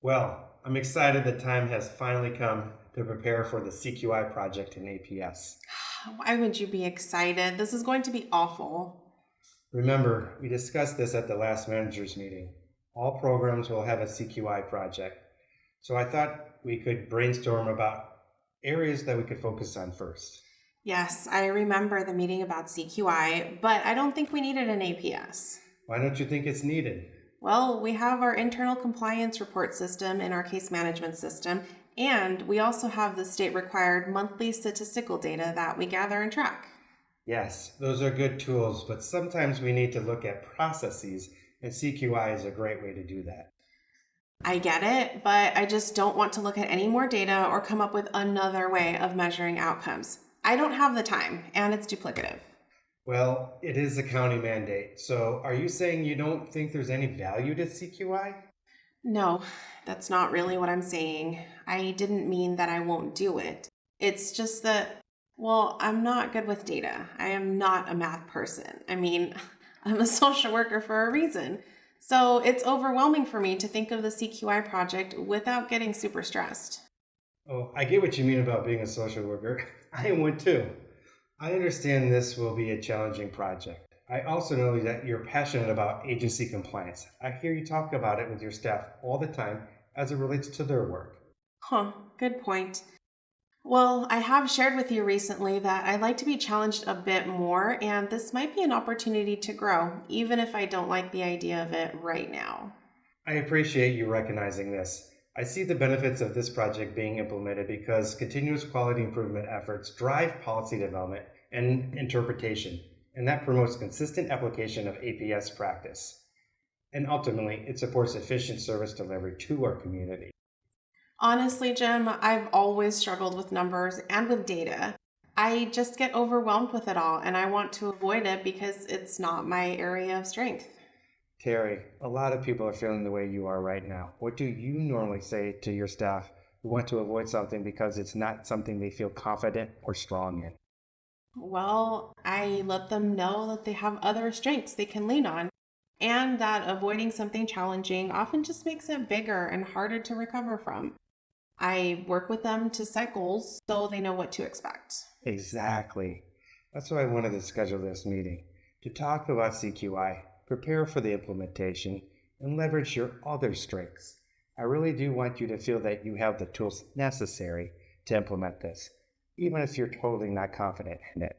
Well, I'm excited the time has finally come to prepare for the CQI project in APS. Why would you be excited? This is going to be awful. Remember, we discussed this at the last managers meeting. All programs will have a CQI project. So I thought we could brainstorm about areas that we could focus on first. Yes, I remember the meeting about CQI, but I don't think we needed an APS. Why don't you think it's needed? Well, we have our internal compliance report system in our case management system, and we also have the state required monthly statistical data that we gather and track. Yes, those are good tools, but sometimes we need to look at processes, and CQI is a great way to do that. I get it, but I just don't want to look at any more data or come up with another way of measuring outcomes. I don't have the time, and it's duplicative. Well, it is a county mandate, so are you saying you don't think there's any value to CQI? No, that's not really what I'm saying. I didn't mean that I won't do it. It's just that, well, I'm not good with data. I am not a math person. I mean, I'm a social worker for a reason. So it's overwhelming for me to think of the CQI project without getting super stressed. Oh, I get what you mean about being a social worker. I am one too. I understand this will be a challenging project. I also know that you're passionate about agency compliance. I hear you talk about it with your staff all the time as it relates to their work. Huh, good point. Well, I have shared with you recently that I'd like to be challenged a bit more, and this might be an opportunity to grow, even if I don't like the idea of it right now. I appreciate you recognizing this. I see the benefits of this project being implemented because continuous quality improvement efforts drive policy development and interpretation, and that promotes consistent application of APS practice. And ultimately, it supports efficient service delivery to our community. Honestly, Jim, I've always struggled with numbers and with data. I just get overwhelmed with it all, and I want to avoid it because it's not my area of strength. Terry, a lot of people are feeling the way you are right now. What do you normally say to your staff who want to avoid something because it's not something they feel confident or strong in? Well, I let them know that they have other strengths they can lean on, and that avoiding something challenging often just makes it bigger and harder to recover from. I work with them to set goals so they know what to expect. Exactly. That's why I wanted to schedule this meeting to talk about CQI, prepare for the implementation, and leverage your other strengths. I really do want you to feel that you have the tools necessary to implement this, even if you're totally not confident in it.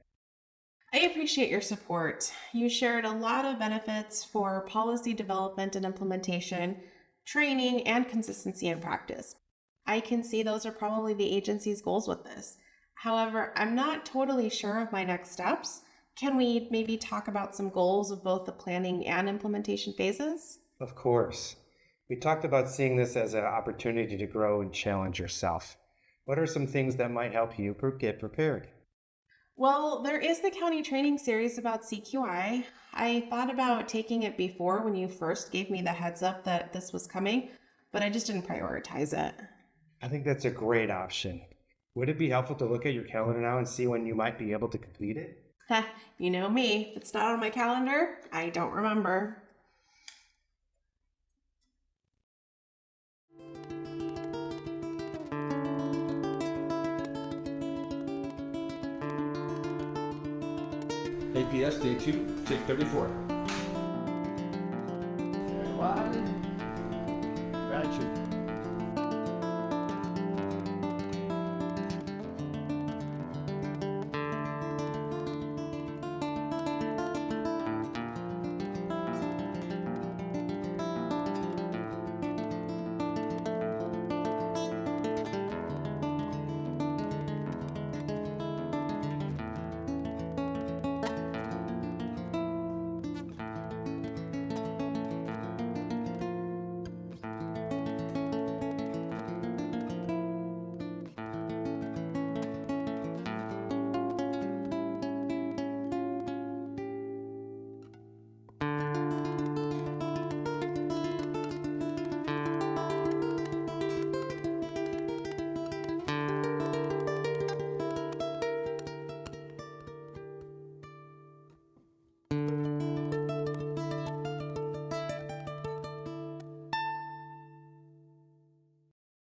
I appreciate your support. You shared a lot of benefits for policy development and implementation, training, and consistency in practice. I can see those are probably the agency's goals with this. However, I'm not totally sure of my next steps. Can we maybe talk about some goals of both the planning and implementation phases? Of course. We talked about seeing this as an opportunity to grow and challenge yourself. What are some things that might help you get prepared? Well, there is the county training series about CQI. I thought about taking it before when you first gave me the heads up that this was coming, but I just didn't prioritize it. I think that's a great option. Would it be helpful to look at your calendar now and see when you might be able to complete it? Heh, you know me. If it's not on my calendar, I don't remember. APS Day 2, Take 34. Everyone, congratulations.